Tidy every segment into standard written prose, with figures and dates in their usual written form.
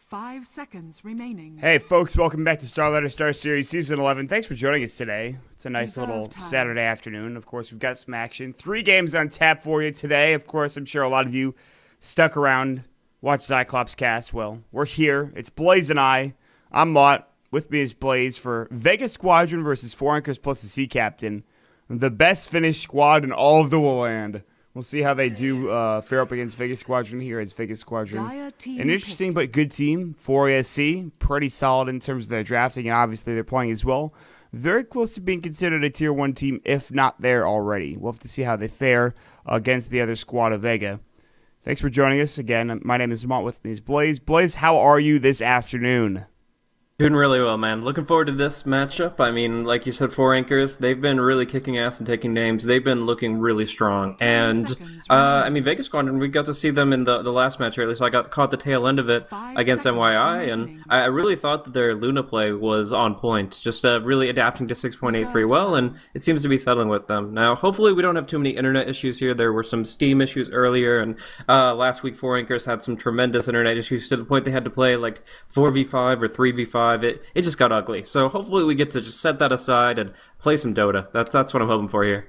5 seconds remaining. Hey folks, welcome back to Starladder Star Series Season 11. Thanks for joining us today. It's a nice little Saturday afternoon. Of course, we've got some action. 3 games on tap for you today. Of course, I'm sure a lot of you stuck around, watched Cyclops cast. Well, we're here. It's Blaze and I. I'm Maut. With me is Blaze for Vega Squadron versus 4 Anchors plus the Sea Captain. The best finished squad in all of the land. We'll see how they do fare up against Vega Squadron here as Vega Squadron. An interesting but good team. 4ASC, pretty solid in terms of their drafting, and obviously they're playing as well. Very close to being considered a Tier 1 team, if not there already. We'll have to see how they fare against the other squad of Vega. Thanks for joining us again. My name is Maut, with me is Blaze. Blaze, how are you this afternoon? Doing really well, man. Looking forward to this matchup. I mean, like you said, 4 Anchors, they've been really kicking ass and taking names. They've been looking really strong. And, I mean, Vega Squadron, we got to see them in the last match, or at least I got caught the tail end of it against NYI, and I really thought that their Luna play was on point, just really adapting to 6.83 well, and it seems to be settling with them. Now, hopefully we don't have too many internet issues here. There were some Steam issues earlier, and last week 4 Anchors had some tremendous internet issues to the point they had to play like 4v5 or 3v5. It just got ugly. So hopefully we get to just set that aside and play some Dota. That's what I'm hoping for here.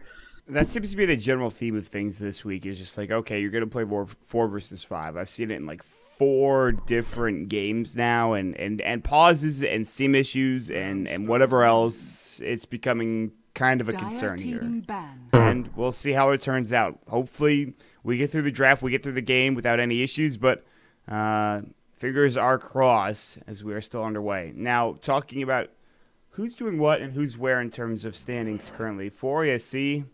That seems to be the general theme of things this week. Is just like, okay, you're going to play more 4 versus 5. I've seen it in like 4 different games now, and pauses and Steam issues and whatever else. It's becoming kind of a concern here. And we'll see how it turns out. Hopefully we get through the draft, we get through the game without any issues, but fingers are crossed as we are still underway. Now, talking about who's doing what and who's where in terms of standings currently. 4ASC,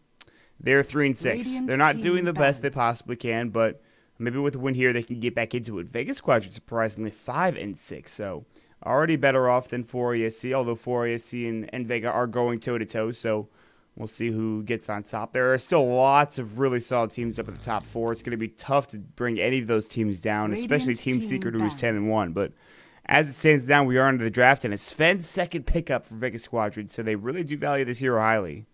they're 3-6. They're not doing the best they possibly can, but maybe with a win here, they can get back into it. Vega Squadron, surprisingly, 5-6. So, already better off than 4ASC, although 4ASC and Vega are going toe-to-toe, so we'll see who gets on top. There are still lots of really solid teams up at the top 4. It's going to be tough to bring any of those teams down, especially Team Secret, who's 10-1. But as it stands now, we are under the draft, and it's Sven's second pickup for Vega Squadron, so they really do value this hero highly.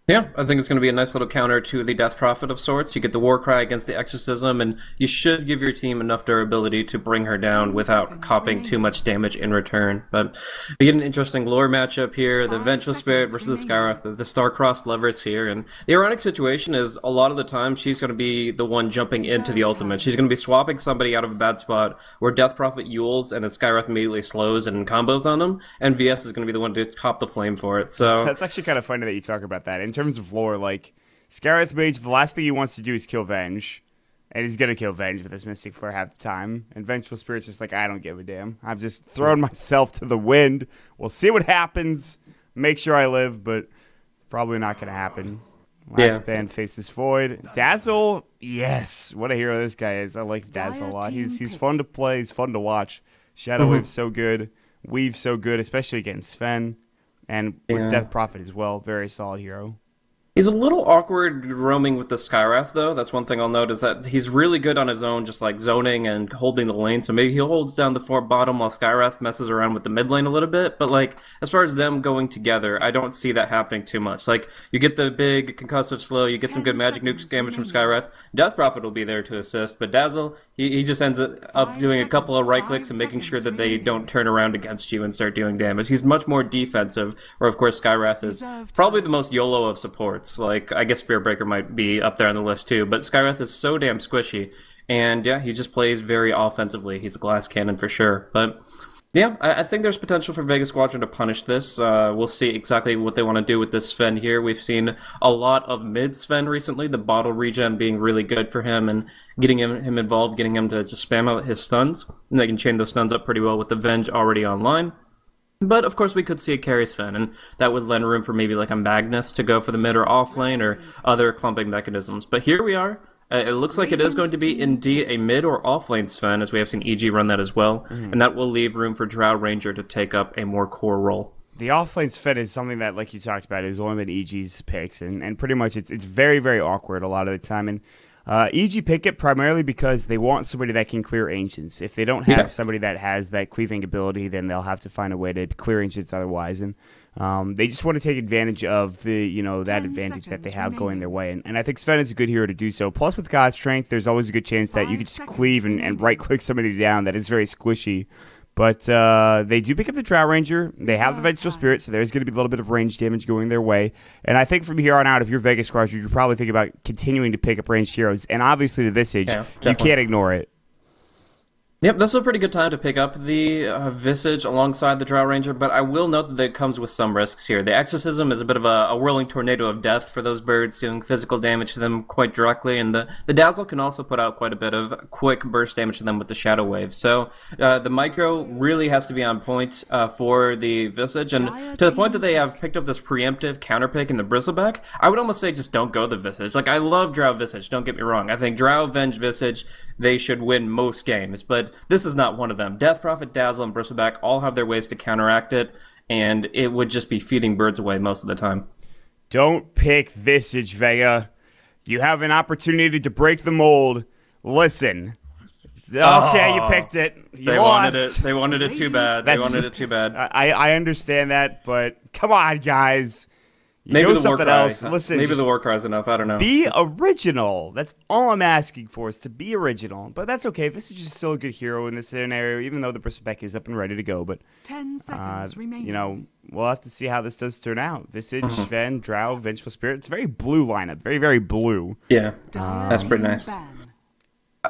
Yeah, I think it's going to be a nice little counter to the Death Prophet of sorts. You get the Warcry against the Exorcism, and you should give your team enough durability to bring her down without copping too much damage in return. But we get an interesting lore matchup here, the Vengeful Spirit versus the Skywrath, the star-crossed lovers here. And the ironic situation is a lot of the time she's going to be the one jumping into the ultimate. She's going to be swapping somebody out of a bad spot where Death Prophet Yules and a Skywrath immediately slows and combos on them, and VS is going to be the one to cop the flame for it. So that's actually kind of funny that you talk about that. In terms of lore, like, Skywrath Mage, the last thing he wants to do is kill Venge, and he's gonna kill Venge with his Mystic Flare half the time, and Vengeful Spirit's just like, I don't give a damn. I've just thrown myself to the wind. We'll see what happens. Make sure I live, but probably not gonna happen. Last band faces Void. Dazzle, yes. What a hero this guy is. I like Dazzle a lot. He's fun to play. He's fun to watch. Shadow Wave's so good. Weave's so good, especially against Sven. And with Death Prophet as well, very solid hero. He's a little awkward roaming with the Skywrath, though. That's one thing I'll note, is that he's really good on his own, just like zoning and holding the lane. So maybe he holds down the bottom while Skywrath messes around with the mid lane a little bit. But like, as far as them going together, I don't see that happening too much. Like, you get the big concussive slow, you get some good magic nuke damage from Skywrath. Death Prophet will be there to assist, but Dazzle, he just ends up doing a couple of right clicks and making sure that they don't turn around against you and start doing damage. He's much more defensive, where of course Skywrath is probably the most YOLO of supports. Like, I guess Spirit Breaker might be up there on the list too, but Skywrath is so damn squishy, and yeah, he just plays very offensively. He's a glass cannon for sure. But yeah, I think there's potential for Vega Squadron to punish this. We'll see exactly what they want to do with this Sven here. We've seen a lot of mid Sven recently, the bottle regen being really good for him, and getting him involved, getting him to just spam out his stuns, and they can chain those stuns up pretty well with the Venge already online. But, of course, we could see a carry Sven, and that would lend room for maybe like a Magnus to go for the mid or off lane or other clumping mechanisms. But here we are. It looks like it is going to be indeed a mid or off lane Sven, as we have seen EG run that as well. And that will leave room for Drow Ranger to take up a more core role. The offlane Sven is something that, like you talked about, has only been EG's picks, and pretty much it's very, very awkward a lot of the time. And EG pick it primarily because they want somebody that can clear ancients. If they don't have somebody that has that cleaving ability, then they'll have to find a way to clear ancients otherwise. And they just want to take advantage of the that advantage that they have going their way. And I think Sven is a good hero to do so. Plus, with God's strength, there's always a good chance that you could just cleave and right-click somebody down that is very squishy. But they do pick up the Drow Ranger. They have the Vengeful Spirit, so there's going to be a little bit of range damage going their way. And I think from here on out, if you're Vega Squadron, you're probably thinking about continuing to pick up ranged heroes. And obviously the Visage, you can't ignore it. Yep, this is a pretty good time to pick up the Visage alongside the Drow Ranger, but I will note that it comes with some risks here. The Exorcism is a bit of a whirling tornado of death for those birds, doing physical damage to them quite directly, and the Dazzle can also put out quite a bit of quick burst damage to them with the Shadow Wave. So the Micro really has to be on point for the Visage, and to the point that they have picked up this preemptive counterpick in the Bristleback, I would almost say just don't go the Visage. Like, I love Drow Visage, don't get me wrong. I think Drow, Venge, Visage, they should win most games, but this is not one of them. Death Prophet, Dazzle, and Bristleback all have their ways to counteract it, and it would just be feeding birds away most of the time. Don't pick Visage, Vega. You have an opportunity to break the mold. Listen. Okay, you picked it. You lost. They wanted it too bad. They wanted it too bad. I understand that, but come on, guys. Maybe the something else. Listen, maybe the war cry is enough. I don't know. Be original. That's all I'm asking for, is to be original. But that's okay. Visage is still a good hero in this scenario, even though the Bristleback is up and ready to go. But 10 seconds remaining. You know, we'll have to see how this does turn out. Visage, Ven, Drow, Vengeful Spirit. It's a very blue lineup. Very, very blue. Yeah, that's pretty nice.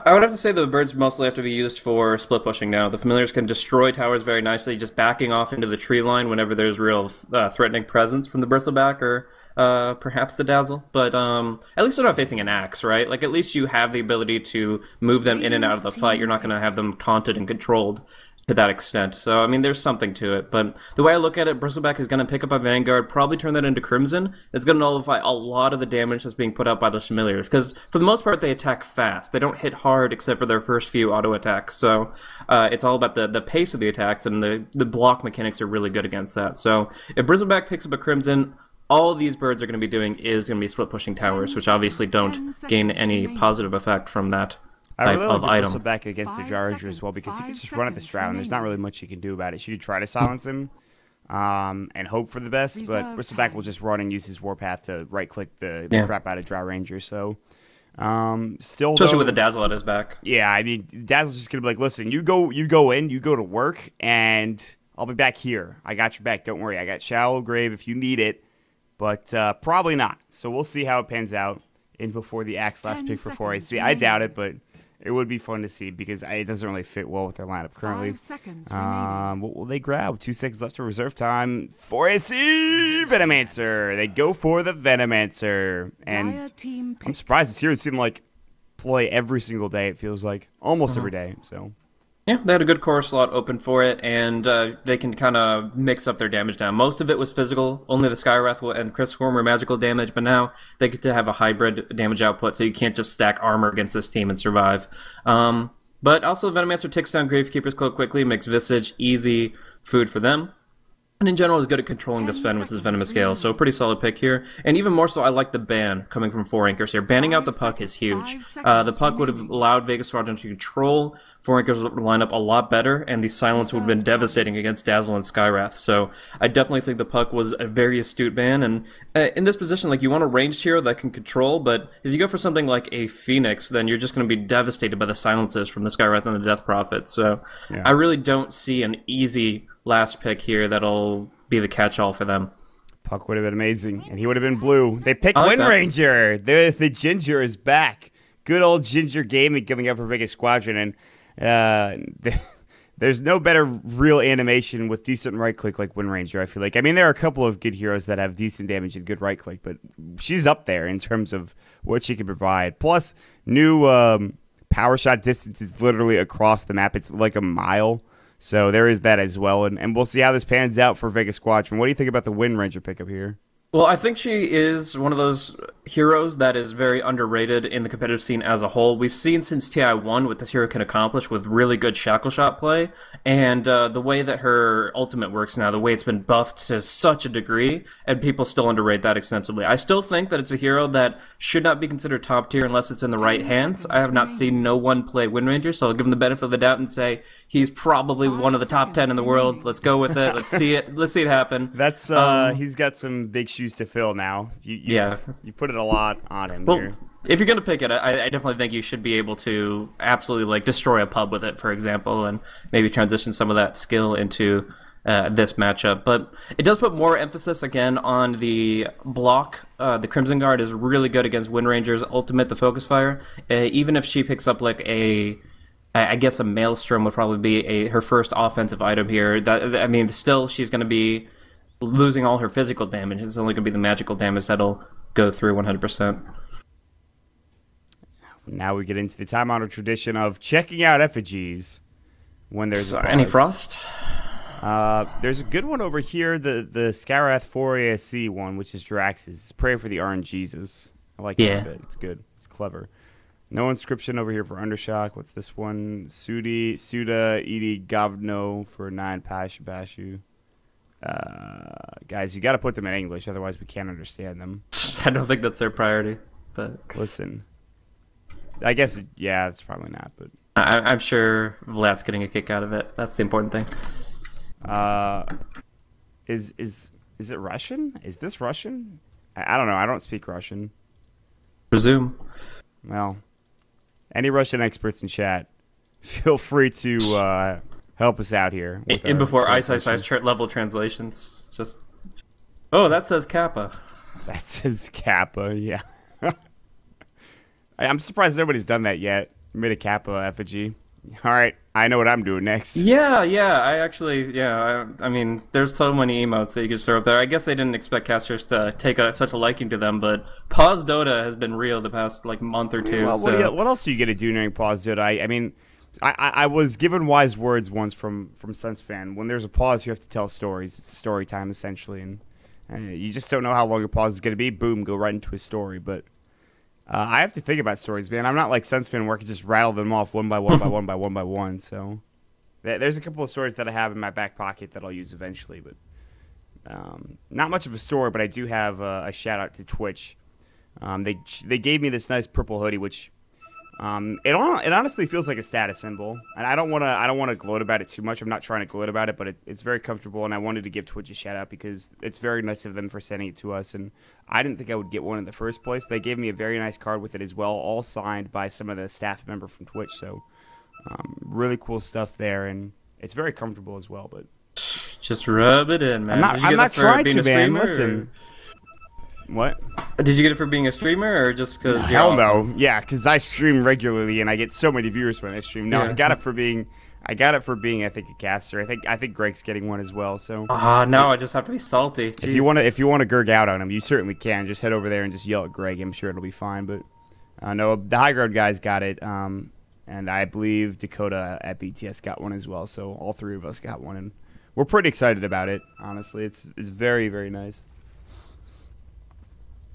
I would have to say the birds mostly have to be used for split pushing now. The familiars can destroy towers very nicely, just backing off into the tree line whenever there's real threatening presence from the Bristleback or perhaps the Dazzle. But at least they're not facing an axe, right? Like, at least you have the ability to move them in and out of the fight. You're not going to have them taunted and controlled to that extent. So, I mean, there's something to it. But the way I look at it, Bristleback is going to pick up a Vanguard, probably turn that into Crimson. It's going to nullify a lot of the damage that's being put out by those familiars. Because, for the most part, they attack fast. They don't hit hard except for their first few auto attacks. So, it's all about the pace of the attacks, and the block mechanics are really good against that. So, if Bristleback picks up a Crimson, all these birds are going to be doing is going to be split pushing towers, which obviously don't gain any positive effect from that I really love the Bristleback against the Drow Ranger as well, because he can just run at the Drow, and there's not really much you can do about it. She could try to silence him and hope for the best, but Bristleback will just run and use his Warpath to right-click the crap out of Drow Ranger. So, still, especially with the Dazzle at his back. Yeah, I mean, Dazzle's just gonna be like, listen, you go in, you go to work, and I'll be back here. I got your back. Don't worry. I got Shallow Grave if you need it, but probably not. So we'll see how it pans out in before the Axe last pick for 4AC. I doubt it, but it would be fun to see, because it doesn't really fit well with their lineup currently. 5 seconds what will they grab? 2 seconds left to reserve time. 4AC Venomancer. They go for the Venomancer. And I'm surprised this hero seemed like play every single day, it feels like. Almost every day, so. Yeah, they had a good core slot open for it, and they can kind of mix up their damage now. Most of it was physical. Only the Skywrath and Crystal were magical damage, but now they get to have a hybrid damage output, so you can't just stack armor against this team and survive. But also, Venomancer takes down Gravekeeper's Cloak quickly, makes Visage easy food for them. And in general, is good at controlling this Ven with his Venomous Scale, so a pretty solid pick here. And even more so, I like the ban coming from 4 Anchors here. Banning out the Puck is huge. The Puck would have allowed Vega Squadron to control 4 Anchors lineup a lot better, and the silence would have been devastating against Dazzle and Skywrath. So I definitely think the Puck was a very astute ban, and in this position, like, you want a ranged hero that can control, but if you go for something like a Phoenix, then you're just going to be devastated by the silences from the Skywrath and the Death Prophet. So I really don't see an easy last pick here that'll be the catch-all for them. Puck would have been amazing, and he would have been blue. They picked Wind Ranger. The Ginger is back. Good old Ginger gaming coming up for Vega Squadron, and there's no better real animation with decent right-click like Wind Ranger, I feel like. I mean, there are a couple of good heroes that have decent damage and good right-click, but she's up there in terms of what she can provide. Plus, new power shot distance is literally across the map. It's like a mile. So there is that as well, and we'll see how this pans out for Vega Squadron. What do you think about the Wind Ranger pickup here? Well, I think she is one of those heroes that is very underrated in the competitive scene as a whole. We've seen since TI1 what this hero can accomplish with really good shackle shot play, and the way that her ultimate works now, the way it's been buffed to such a degree, and people still underrate that extensively. I still think that it's a hero that should not be considered top tier unless it's in the right hands. I have not seen no one play Wind Ranger, so I'll give him the benefit of the doubt and say he's probably one of the top 10 in the world. Let's go with it. Let's see it. Let's see it happen. That's he's got some big shoes to fill now. You put it a lot on him here. if you're gonna pick it, I definitely think you should be able to absolutely like destroy a pub with it, for example, and maybe transition some of that skill into this matchup. But it does put more emphasis again on the block. The Crimson Guard is really good against Wind Ranger's ultimate, the Focus Fire. Even if she picks up like I guess a Maelstrom would probably be her first offensive item here. I mean, still she's going to be losing all her physical damage. It's only going to be the magical damage that'll go through 100%. Now we get into the time-honored tradition of checking out effigies when there's a pause. Any frost? There's a good one over here, the Skarath 4ASC one, which is Drax's. Pray for the RNGesus. I like that a bit. It's good. It's clever. No inscription over here for Undershock. What's this one? Suda Edi Govno for 9 Pashu. Guys, you got to put them in English, otherwise we can't understand them. I don't think that's their priority. But listen, I guess yeah, it's probably not. But I'm sure Vlad's getting a kick out of it. That's the important thing. Is it Russian? Is this Russian? I don't know. I don't speak Russian. Presume. Well, any Russian experts in chat, feel free to help us out here. In before Ice level translations. Just that says Kappa. That says Kappa. Yeah. I'm surprised nobody's done that yet. Made a Kappa effigy. All right, I know what I'm doing next. Yeah. I mean, there's so many emotes that you can throw up there. I guess they didn't expect casters to take such a liking to them, but Pause Dota has been real the past like month or two. Well, what else are you gonna do during Pause Dota? I mean, I was given wise words once from SenseFan. When there's a pause, you have to tell stories. It's story time essentially, and you just don't know how long a pause is gonna be. Boom, go right into a story, but. I have to think about stories, man. I'm not like SenseFan where I can just rattle them off one by one by one by one by one. So there's a couple of stories that I have in my back pocket that I'll use eventually, but not much of a story. But I do have a shout out to Twitch. They gave me this nice purple hoodie, which it honestly feels like a status symbol, and I don't want to gloat about it too much. I'm not trying to gloat about it, but it's very comfortable, and I wanted to give Twitch a shout out because it's very nice of them for sending it to us, and I didn't think I would get one in the first place. They gave me a very nice card with it as well, all signed by some of the staff member from Twitch. So really cool stuff there, and it's very comfortable as well. But just rub it in, man. I'm not trying to, man. Listen. What? Did you get it for being a streamer or just because you're Hell awesome? No. Yeah, because I stream regularly and I get so many viewers when I stream. No, yeah. I got it for being I think a caster. I think Greg's getting one as well. So now I just have to be salty. Jeez. If you want to gurg out on him, you certainly can. Just head over there and just yell at Greg. I'm sure it'll be fine. But no, the high ground guys got it. And I believe Dakota at BTS got one as well. So all three of us got one, and we're pretty excited about it. Honestly, it's very, very nice.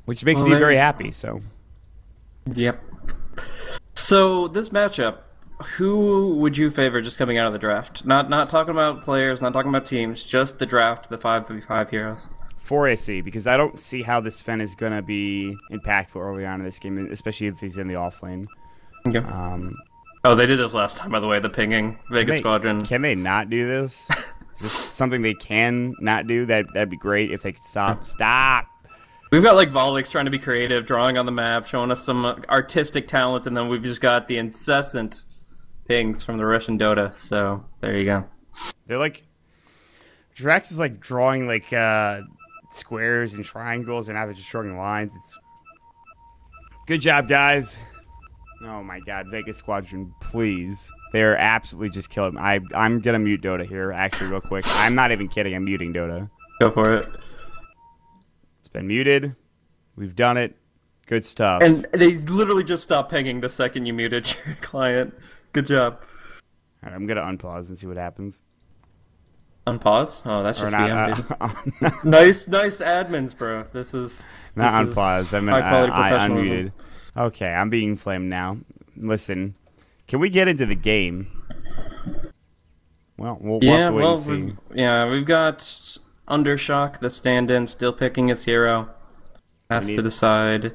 Which makes me very happy, so. Yep. So, this matchup, who would you favor just coming out of the draft? Not talking about players, not talking about teams, just the draft, the 5v5 heroes. 4AC, because I don't see how this Fen is going to be impactful early on in this game, especially if he's in the off lane. Okay. They did this last time, by the way, the pinging, Vega Squadron. Can they not do this? Is this something they can not do? That'd be great if they could stop. Stop! We've got like Volix trying to be creative, drawing on the map, showing us some artistic talent, and then we've just got the incessant pings from the Russian Dota. So there you go. They're like Drax is like drawing like squares and triangles, and now they're just drawing lines. It's good job, guys. Oh my God, Vegas Squadron, please. They're absolutely just killing me. I'm gonna mute Dota here, actually, real quick. I'm not even kidding. I'm muting Dota. Go for it. Been muted. We've done it. Good stuff. And they literally just stopped pinging the second you muted your client. Good job. All right, I'm going to unpause and see what happens. Unpause? Oh, that's just BM. Nice admins, bro. This is not unpause. I mean, high-quality I professionalism. unmuted. Okay, I'm being flamed now. Listen, can we get into the game? Well, we'll have to wait and see. We've got Undershock, the stand-in, still picking his hero. Has to decide.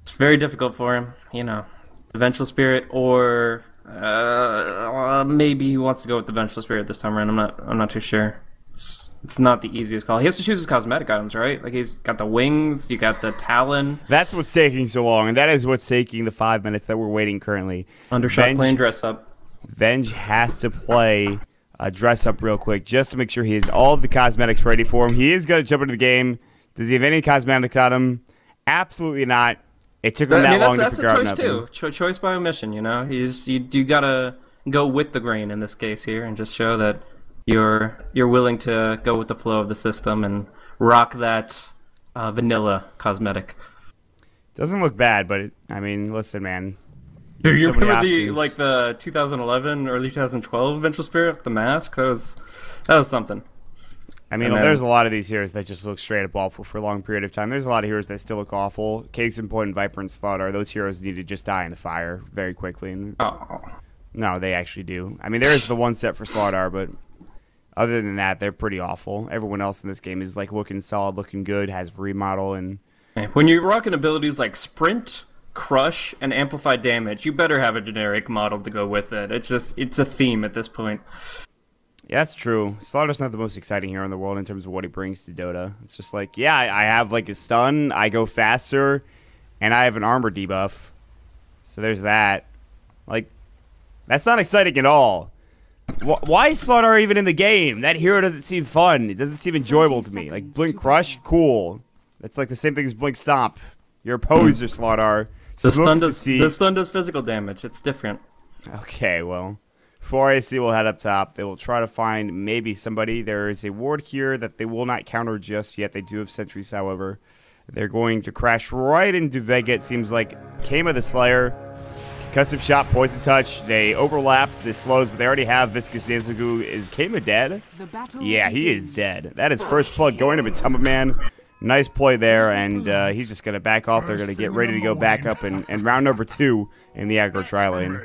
It's very difficult for him, you know. The Vengeful Spirit, or maybe he wants to go with the Vengeful Spirit this time around. I'm not too sure. it's not the easiest call. He has to choose his cosmetic items, right? Like he's got the wings, you got the talon. That's what's taking so long, and that is what's taking the 5 minutes that we're waiting currently. Undershot playing dress up. Venge has to play dress up real quick just to make sure he has all of the cosmetics ready for him. He is going to jump into the game. Does he have any cosmetics on him? Absolutely not. It took him that long to figure out nothing. That's a choice too. Choice by omission, you know? You gotta go with the grain in this case here and just show that you're willing to go with the flow of the system and rock that vanilla cosmetic. Doesn't look bad, but I mean, listen, man. Dude, you remember the 2011, early 2012 Vengeful Spirit, the mask? That was something. I mean, there's a lot of these heroes that just look straight up awful for a long period of time. There's a lot of heroes that still look awful. Case in point, and Viper and Starladder, those heroes need to just die in the fire very quickly. And no, they actually do. I mean, there is the one set for Starladder, but other than that, they're pretty awful. Everyone else in this game is like looking solid, looking good, has remodel, and when you're rocking abilities like Sprint, Crush, and Amplify Damage, you better have a generic model to go with it. It's a theme at this point. Yeah, that's true. Starladder's not the most exciting hero in the world in terms of what he brings to Dota. It's just like, yeah, I have like a stun, I go faster, and I have an armor debuff. So there's that. Like, that's not exciting at all. Why is Starladder even in the game? That hero doesn't seem fun. It doesn't seem enjoyable to me. Like, Blink Crush, cool. That's like the same thing as Blink Stomp. You're a poser, Starladder. The stun does physical damage. It's different. Okay, well. For AC will head up top. They will try to find maybe somebody. There is a ward here that they will not counter just yet. They do have sentries, however. They're going to crash right into Vega. It seems like Kama the Slayer. Concussive shot, poison touch. They overlap the slows, but they already have Viscous Nasal Goo. Is Kama dead? Yeah, he is dead. That is first blood going to Matuma Man. Nice play there, and he's just going to back off. They're going to get ready to go back up in round number 2 in the aggro tri-lane.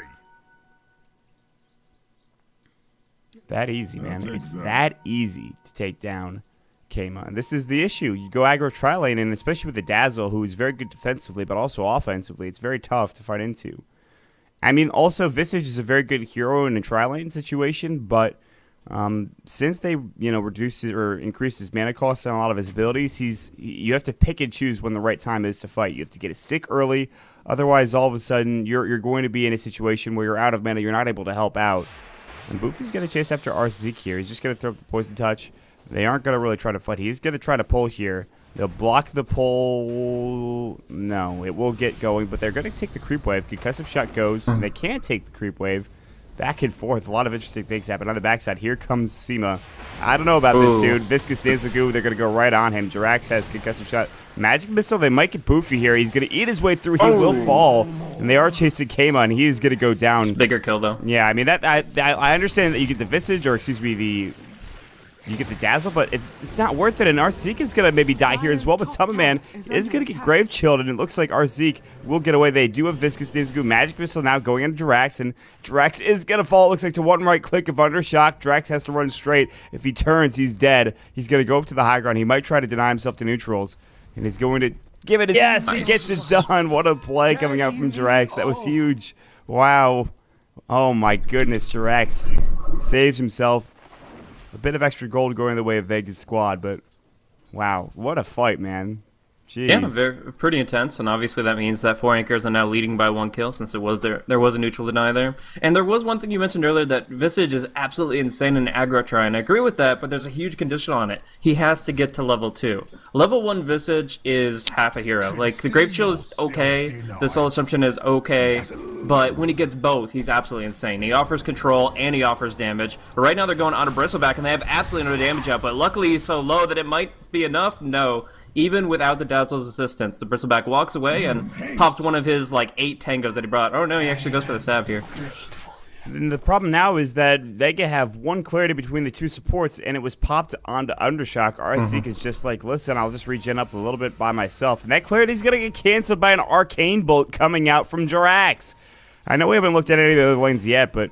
That easy, man. It's that easy to take down Kama. And this is the issue. You go aggro tri-lane, and especially with the Dazzle, who is very good defensively, but also offensively, it's very tough to fight into. I mean, also, Visage is a very good hero in a tri-lane situation, but since they, reduced or increased his mana cost and a lot of his abilities, you have to pick and choose when the right time is to fight. You have to get a stick early. Otherwise, all of a sudden, you're going to be in a situation where you're out of mana. You're not able to help out. And Boofy's going to chase after Arzik here. He's just going to throw up the Poison Touch. They aren't going to really try to fight. He's going to try to pull here. They'll block the pull. No, it will get going, but they're going to take the creep wave. Concussive shot goes, and they can't take the creep wave. Back and forth. A lot of interesting things happen. On the backside, here comes Sima. I don't know about this dude. Viscous Nasal Goo, they're going to go right on him. Jirax has concussive shot. Magic Missile, they might get Boofy here. He's going to eat his way through. He will fall. And they are chasing Kama, and he is going to go down. It's a bigger kill, though. Yeah, I mean, I understand that you get the Visage, or excuse me, you get the Dazzle, but it's not worth it. And Arzik is going to maybe die here as well. But Tubman Man is going to get Grave Chilled, and it looks like Arzik will get away. They do have Viscous Nasal Goo. Magic Missile now going into Jirax, and Jirax is going to fall. It looks like to one right click of Undershock. Jirax has to run straight. If he turns, he's dead. He's going to go up to the high ground. He might try to deny himself to neutrals, and he's going to give it his... Yes, he gets it done. What a play coming out from Jirax. That was huge. Wow. Oh, my goodness. Jirax saves himself. A bit of extra gold going the way of Vega's squad, but wow, what a fight, man. Jeez. Yeah, pretty intense, and obviously that means that 4 anchors are now leading by 1 kill since there was a neutral deny there. And there was one thing you mentioned earlier, that Visage is absolutely insane in aggro try, and I agree with that, but there's a huge condition on it. He has to get to level 2. Level 1 Visage is half a hero. Like, the Grave Chill is okay, the Soul Assumption is okay, but when he gets both, he's absolutely insane. He offers control, and he offers damage. But right now they're going on a Bristleback, and they have absolutely no damage out, but luckily he's so low that it might be enough. No. Even without the Dazzle's assistance, the Bristleback walks away and pops one of his, 8 tangos that he brought. Oh, no, he actually goes for the Sav here. And the problem now is that Vega have 1 clarity between the 2 supports, and it was popped onto Undershock. Arzik is just like, listen, I'll just regen up a little bit by myself. And that clarity is going to get canceled by an Arcane Bolt coming out from Jirax. I know we haven't looked at any of the other lanes yet, but...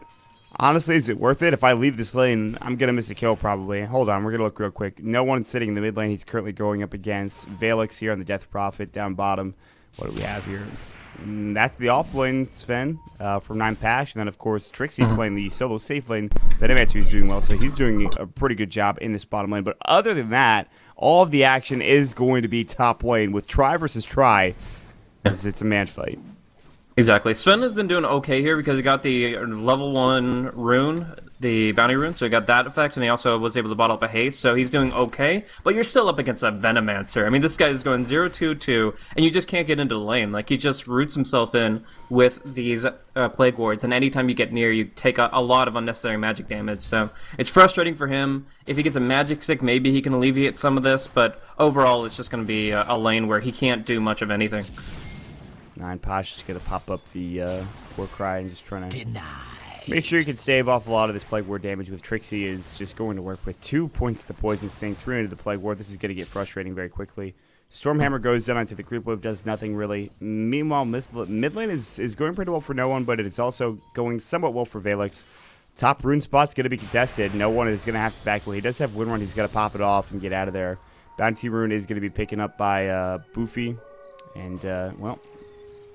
honestly, is it worth it? If I leave this lane, I'm going to miss a kill probably. Hold on, we're going to look real quick. No one's sitting in the mid lane he's currently going up against. Valix here on the Death Prophet down bottom. What do we have here? That's the off lane, Sven, from 9 Pash. And then, of course, Trixie playing the solo safe lane. Venomantry is doing well, so he's doing a pretty good job in this bottom lane. But other than that, all of the action is going to be top lane with Try versus Try, as it's a man fight. Exactly. Sven has been doing okay here because he got the level 1 rune, the bounty rune, so he got that effect, and he also was able to bottle up a haste, so he's doing okay, but you're still up against a Venomancer. I mean, this guy is going 0-2-2, and you just can't get into the lane. Like, he just roots himself in with these Plague Wards, and anytime you get near, you take a lot of unnecessary magic damage, so it's frustrating for him. If he gets a magic stick, maybe he can alleviate some of this, but overall, it's just going to be a lane where he can't do much of anything. 9 Pash is going to pop up the War Cry and just trying to make sure you can stave off a lot of this Plague Ward damage with Trixie is just going to work with 2 points of the Poison Sting, 3 into the Plague Ward. This is going to get frustrating very quickly. Stormhammer goes down onto the Creep Wave, does nothing really. Meanwhile, mid lane is going pretty well for no one, but it's also going somewhat well for Valix. Top rune spot's going to be contested. No one is going to have to back away. He does have Windrun. He's got to pop it off and get out of there. Bounty rune is going to be picking up by Boofy. And, well,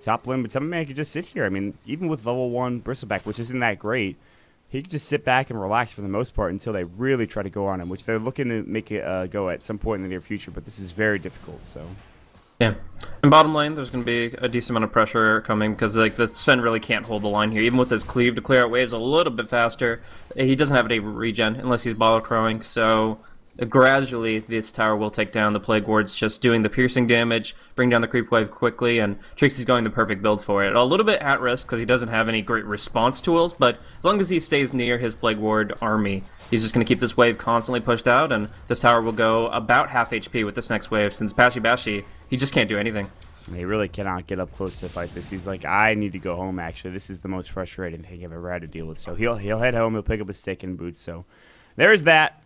top lane, but some man could just sit here. I mean, even with level 1 Bristleback, which isn't that great, he could just sit back and relax for the most part until they really try to go on him, which they're looking to make it go at some point in the near future, but this is very difficult, so. Yeah. In bottom lane, there's going to be a decent amount of pressure coming because like the Sven really can't hold the line here. Even with his cleave to clear out waves a little bit faster, he doesn't have any regen unless he's bottle crowing, so gradually this tower will take down the Plague Wards, just doing the piercing damage, bring down the creep wave quickly, and Trixie's going the perfect build for it. A little bit at risk because he doesn't have any great response tools, but as long as he stays near his Plague Ward army, he's just going to keep this wave constantly pushed out, and this tower will go about half HP with this next wave, since Bashy Bashy, he just can't do anything. He really cannot get up close to fight this. He's like, I need to go home, actually. This is the most frustrating thing I've ever had to deal with. So he'll head home, he'll pick up a stick and boots. So there's that.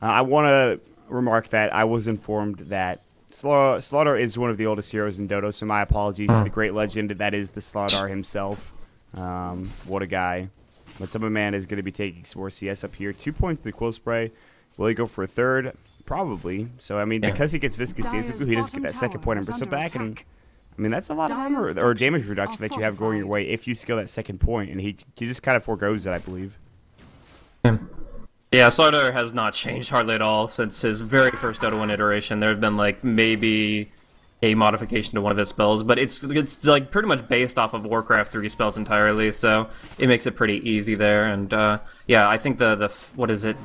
I want to remark that I was informed that Starladder is one of the oldest heroes in Dota, so my apologies to the great legend that is the Starladder himself. What a guy. But Summer Man is going to be taking Spore CS up here. 2 points to the Quill Spray. Will he go for a third? Probably. So, I mean, because he gets Viscous Stance, he does get that second point and Bristle back, and I mean, that's a lot of armor or damage reduction that you have going your way if you skill that second point, and he just kind of forgoes it, I believe. Yeah, Starladder has not changed hardly at all since his very first Dota 1 iteration. There have been, like, maybe a modification to one of his spells, but it's like, pretty much based off of Warcraft 3 spells entirely, so it makes it pretty easy there. And, yeah, I think what is it,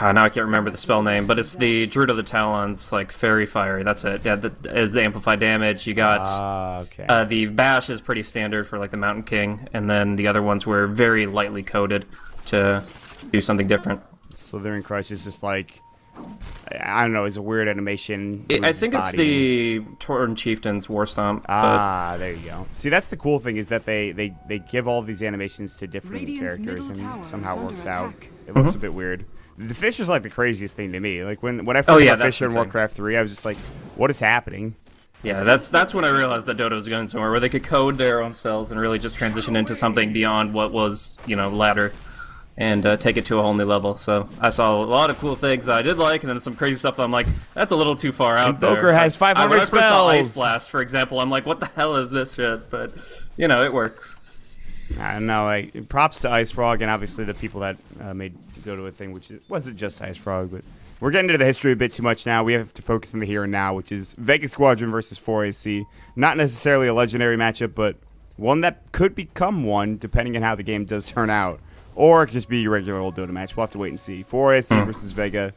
now I can't remember the spell name, but it's the Druid of the Talons, like, Fairy Fire, that's it. Yeah, as the amplified damage, you got, okay. The Bash is pretty standard for, like, the Mountain King, and then the other ones were very lightly coded to do something different. Slithering Crush is just like, I don't know, it's a weird animation. I think it's the Torn Chieftain's War Stomp. There you go. See, that's the cool thing is that they give all these animations to different characters and somehow it works out. It looks a bit weird. The fish is like the craziest thing to me. Like when I first saw Fisher in Warcraft 3, I was just like, what is happening? Yeah, that's when I realized that Dota was going somewhere where they could code their own spells and really just transition into something beyond what was, you know, ladder. And take it to a whole new level. So I saw a lot of cool things that I did like, and then some crazy stuff that I'm like, that's a little too far out there. Invoker has 500 when I spells! first saw Ice Blast, for example, I'm like, what the hell is this shit? But, you know, it works. I don't know. Props to Ice Frog and obviously the people that made Dota a thing, which wasn't just Ice Frog, but we're getting into the history a bit too much now. We have to focus on the here and now, which is Vega Squadron versus 4AC. Not necessarily a legendary matchup, but one that could become one depending on how the game does turn out. Or it could just be your regular old Dota match. We'll have to wait and see. 4AC versus Vega.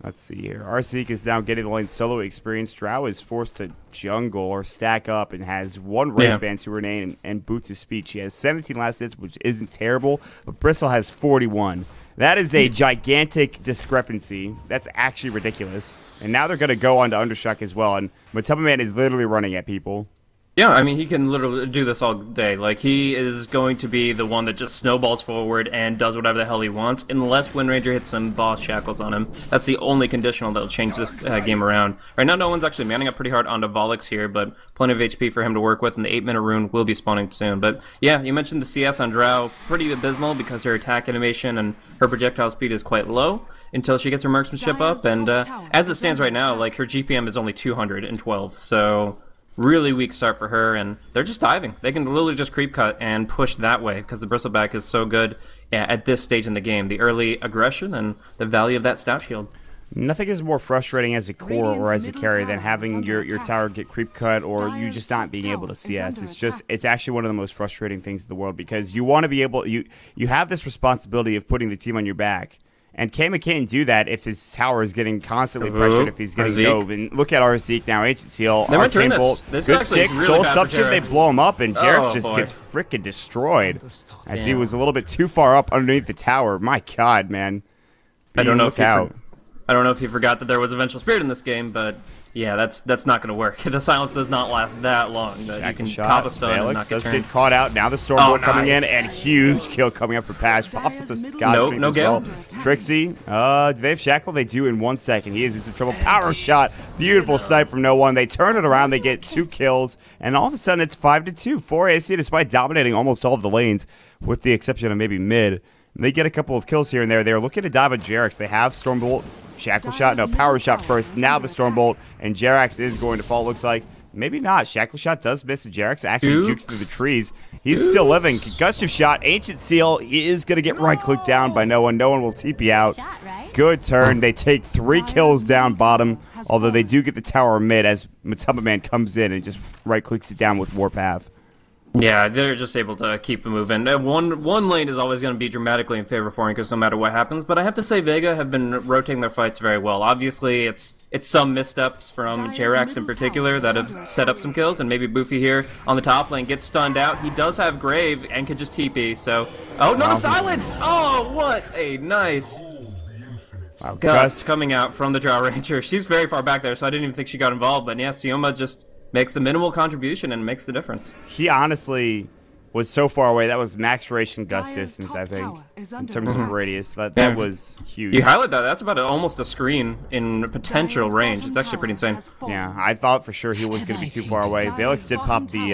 Let's see here. Arseek is now getting the lane solo experience. Drow is forced to jungle or stack up and has one Rage Band to her name and Boots of Speech. She has 17 last hits, which isn't terrible, but Bristle has 41. That is a gigantic discrepancy. That's actually ridiculous. And now they're going to go on to Undershock as well, and Matubba Man is literally running at people. Yeah, I mean, he can literally do this all day. Like, he is going to be the one that just snowballs forward and does whatever the hell he wants, unless Windranger hits some boss shackles on him. That's the only conditional that'll change this game around. Right now, no one's actually manning up pretty hard onto Volix here, but plenty of HP for him to work with, and the 8-minute rune will be spawning soon. But yeah, you mentioned the CS on Drow, pretty abysmal because her attack animation and her projectile speed is quite low until she gets her marksmanship up, and as it stands right now, like, her GPM is only 212, so really weak start for her, and they're just diving. They can literally just creep cut and push that way because the bristleback is so good at this stage in the game. The early aggression and the value of that stout shield. Nothing is more frustrating as a core or as a carry than having your tower get creep cut or you just not being able to CS. It's actually one of the most frustrating things in the world because you want to be able, you have this responsibility of putting the team on your back. And Kama can't do that if his tower is getting constantly pressured, if he's getting dove. And look at our Zeke now, Ancient Seal, Arcane Bolt, good stick, really Soul Substitute, they blow him up, and Jarex just gets freaking destroyed as he was a little bit too far up underneath the tower. My God, man. I don't know if he forgot that there was a Vengeful Spirit in this game, but yeah, that's not going to work. The silence does not last that long. You can pop a stun and not get caught out. Now the Stormbolt coming in, and huge kill coming up for Patch. Pops up the God Strength as well. Trixie, do they have Shackle? They do in 1 second. He is in some trouble. Power shot. Beautiful snipe from No One. They turn it around. They get 2 kills, and all of a sudden it's 5-2 for AC despite dominating almost all of the lanes, with the exception of maybe mid. They get a couple of kills here and there. They're looking to dive at Jarex. They have Stormbolt, Shackle shot, no, Power shot first. Now the Stormbolt, and Jarex is going to fall, looks like. Maybe not. Shackle shot does miss, and Jarex actually jukes through the trees. He's still living. Concussive shot, Ancient Seal. He is going to get right-clicked down by No One. No One will TP out. Good turn. They take 3 kills down bottom, although they do get the tower mid as Matumba Man comes in and just right-clicks it down with Warpath. Yeah, they're just able to keep the moving. One lane is always going to be dramatically in favor for Incas no matter what happens, but I have to say Vega have been rotating their fights very well. Obviously, it's some missteps from Jarex in particular that have set up some kills, and maybe Boofy here on the top lane gets stunned out. He does have Grave and can just TP, so... Oh, no, the silence! Oh, what a nice... Wow, Gus coming out from the Drow Ranger. She's very far back there, so I didn't even think she got involved, but yeah, Sioma just... makes the minimal contribution and makes the difference. He honestly was so far away. That was max duration Gus distance, I think, in terms of radius. That was huge. You highlight that. That's about almost a screen in potential range. It's actually pretty insane. Yeah, I thought for sure he was going to be too far away. Valix did pop the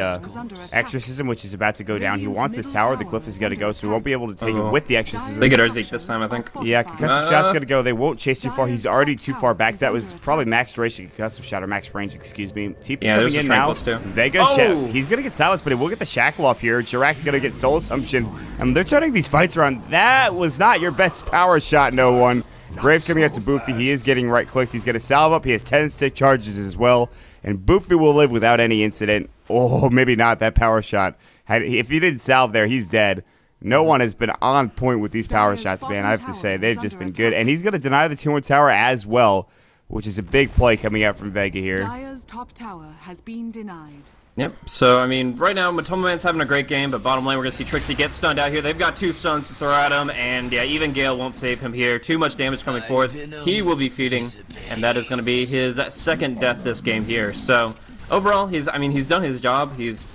Exorcism, which is about to go down. He wants this tower. The Glyph is going to go, so he won't be able to take it with the Exorcism. They get our Zeke this time, I think. Yeah, Concussive Shot's going to go. They won't chase too far. He's already too far back. That was probably max duration Concussive Shot, or max range, excuse me. TP coming in now. Vega, he's going to get silenced, but he will get the Shackle off here. Jarek's going to get Soul Assumption, and they're turning these fights around. That was not your best power shot, No One. Grave coming out to Boofy. He is getting right-clicked. He's going to salve up. He has 10 stick charges as well, and Boofy will live without any incident. Oh, maybe not that power shot. If he didn't salve there, he's dead. No One has been on point with these power shots, man. I have to say, they've just been good. And he's going to deny the 2-1 tower as well, which is a big play coming out from Vega here. Dire's top tower has been denied. Yep, so, I mean, right now, Matumba Man's having a great game, but bottom lane, we're going to see Trixie get stunned out here. They've got 2 stuns to throw at him, and yeah, even Gale won't save him here. Too much damage coming forth. He will be feeding, and that is going to be his 2nd death this game here. So, overall, he's done his job. He's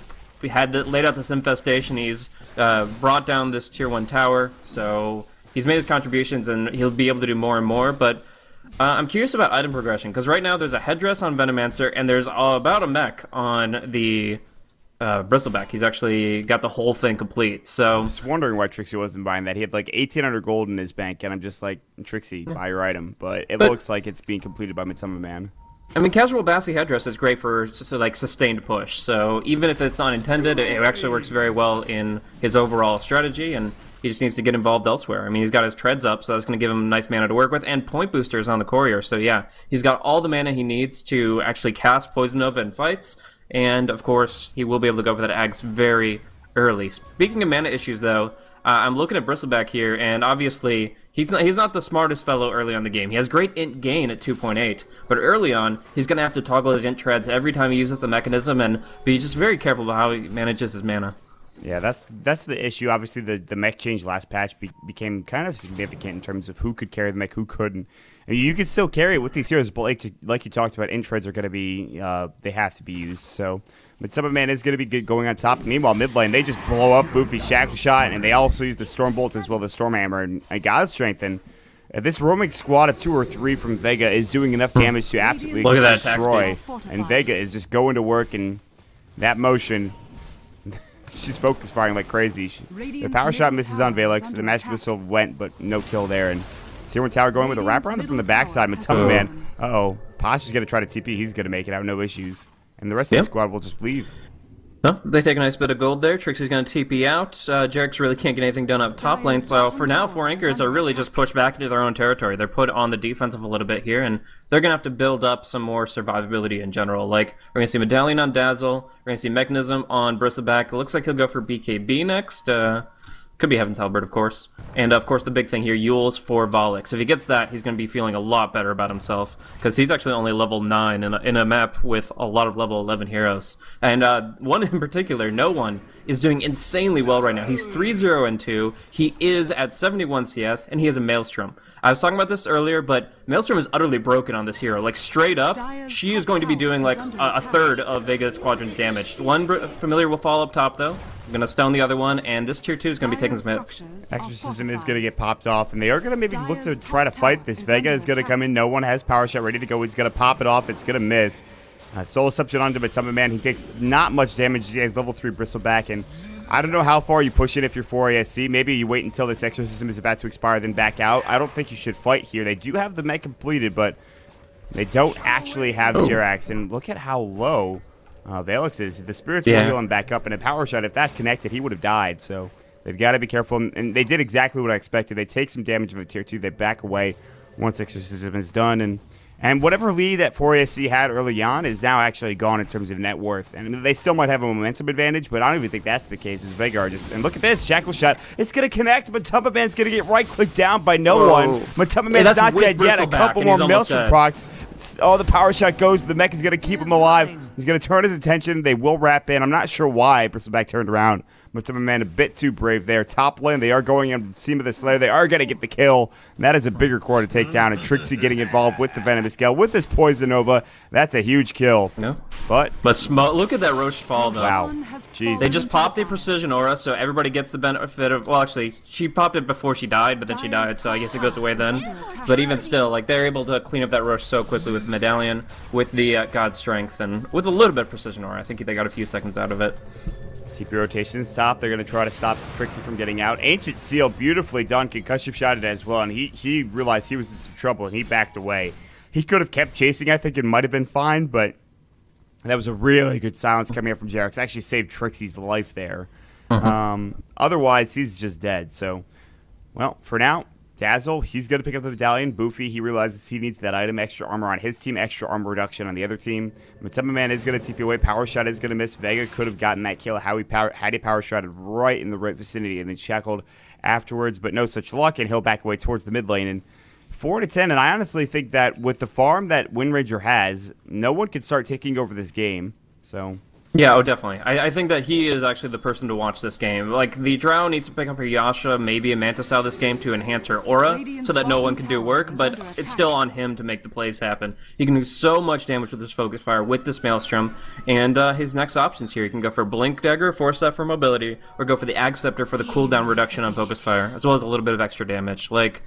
laid out this infestation. He's brought down this tier 1 tower, so he's made his contributions, and he'll be able to do more and more, but... I'm curious about item progression, because right now there's a headdress on Venomancer, and there's about a mech on the Bristleback. He's actually got the whole thing complete, so... I was wondering why Trixie wasn't buying that. He had like 1,800 gold in his bank, and I'm just like, Trixie, buy your item. But it looks like it's being completed by Matumba Man. I mean, casual Bassi headdress is great for like sustained push, so even if it's not intended, it actually works very well in his overall strategy, and... he just needs to get involved elsewhere. I mean, he's got his treads up, so that's going to give him nice mana to work with, and point boosters on the courier. So yeah, he's got all the mana he needs to actually cast Poison Nova in fights, and of course, he will be able to go for that Ags very early. Speaking of mana issues, though, I'm looking at Bristleback here, and obviously, he's not the smartest fellow early on in the game. He has great int gain at 2.8, but early on, he's going to have to toggle his int treads every time he uses the mechanism, and be just very careful about how he manages his mana. Yeah, that's the issue. Obviously, the mech change last patch became kind of significant in terms of who could carry the mech, who couldn't. I mean, you can still carry it with these heroes, but like you talked about, int treads are going to be, they have to be used. So, Matumba Man is going to be good going on top. Meanwhile, mid lane, they just blow up Boofy's Shackle Shot, and they also use the Stormbolt as well, the Stormhammer, and God's Strength. And this roaming squad of 2 or 3 from Vega is doing enough damage to absolutely destroy. And Vega is just going to work, and that motion... she's focus firing like crazy. The power shot misses on Valix. The magic missile went, but no kill there. And Tier 1 tower going with a wraparound from the backside. Matumba Man. Uh-oh. Posh is going to try to TP. He's going to make it out. No issues. and the rest of the squad will just leave. No, they take a nice bit of gold there. Trixie's going to TP out. Jarek's really can't get anything done up top lane. So for now, 4 anchors are really just pushed back into their own territory. They're put on the defensive a little bit here, and they're going to have to build up some more survivability in general. Like, we're going to see Medallion on Dazzle. We're going to see Mechanism on Bristleback. It looks like he'll go for BKB next. Could be Heaven's Halberd, of course. And, of course, the big thing here, Yule's for Volix. If he gets that, he's going to be feeling a lot better about himself, because he's actually only level 9 in a map with a lot of level 11 heroes. And one in particular, No One, is doing insanely well right now. He's 3-0-2. He is at 71 CS, and he has a Maelstrom. I was talking about this earlier, but Maelstrom is utterly broken on this hero. Like, straight up, she is going to be doing, like, a third of Vega's Squadron's damage. One familiar will fall up top, though. I'm going to stone the other one, and this tier 2 is going to be taking some hits. Exorcism is going to get popped off, and they are going to maybe look to try to fight this. Vega is going to come in. No one has Power Shot ready to go. He's going to pop it off. It's going to miss. Soul Assumption onto Matuma Man. He takes not much damage. He has level 3 Bristleback, and I don't know how far you push it if you're 4 ASC. Maybe you wait until this Exorcism is about to expire, then back out. I don't think you should fight here. They do have the mech completed, but they don't actually have Jerax, and look at how low Valix is. The Spirits will heal him back up, and a Power Shot, if that connected, he would have died. So they've got to be careful, and they did exactly what I expected. They take some damage in the tier 2. They back away once Exorcism is done, and whatever lead that 4ASC had early on is now actually gone in terms of net worth. And they still might have a momentum advantage, but I don't even think that's the case. As Vega are just, and look at this, Shackle Shot. It's going to connect, but Matuma Man's going to get right-clicked down by No One. Matuma Man's not dead yet. A couple more Maelstrom procs. Oh, the Power Shot goes. The mech is going to keep him alive. He's going to turn his attention. They will wrap in. I'm not sure why Bristleback turned around. Matuma Man a bit too brave there. Top lane, they are going on the Seam of the Slayer. They are going to get the kill. And that is a bigger core to take down. And Trixie getting involved with the Venomous Gale. With this Poison Nova, that's a huge kill. No. But look at that Roche fall, though. Wow. Jeez. They just popped a Precision Aura, so everybody gets the benefit of... Well, actually, she popped it before she died, but then she died, so I guess it goes away then. But even still, like, they're able to clean up that Roche so quickly with Medallion, with the God Strength, and with a little bit of Precision Aura. I think they got a few seconds out of it. TP rotations top. They're going to try to stop Trixie from getting out. Ancient Seal, beautifully done. Concussion shot it as well, and he realized he was in some trouble, and he backed away. He could have kept chasing, I think it might have been fine, but that was a really good silence coming up from Jerax. Actually saved Trixie's life there. Otherwise, he's just dead. So, well, for now, Dazzle, he's going to pick up the Medallion. Boofy, he realizes he needs that item. Extra armor on his team, extra armor reduction on the other team. Matuma Man is going to TP away. Power Shot is going to miss. Vega could have gotten that kill had he Power Shotted right in the right vicinity and then shackled afterwards, but no such luck, and he'll back away towards the mid lane. And 4-10, and I honestly think that with the farm that Wind Ranger has, no one can start taking over this game. So yeah, oh, definitely. I think that he is actually the person to watch this game. Like, the Drow needs to pick up her Yasha, maybe a Manta style this game to enhance her aura, so that no one can do work, but it's still on him to make the plays happen. He can do so much damage with his Focus Fire, with this Maelstrom, and his next options here, he can go for Blink Dagger, Force Staff for mobility, or go for the Ag Scepter for the cooldown reduction on Focus Fire, as well as a little bit of extra damage. Like,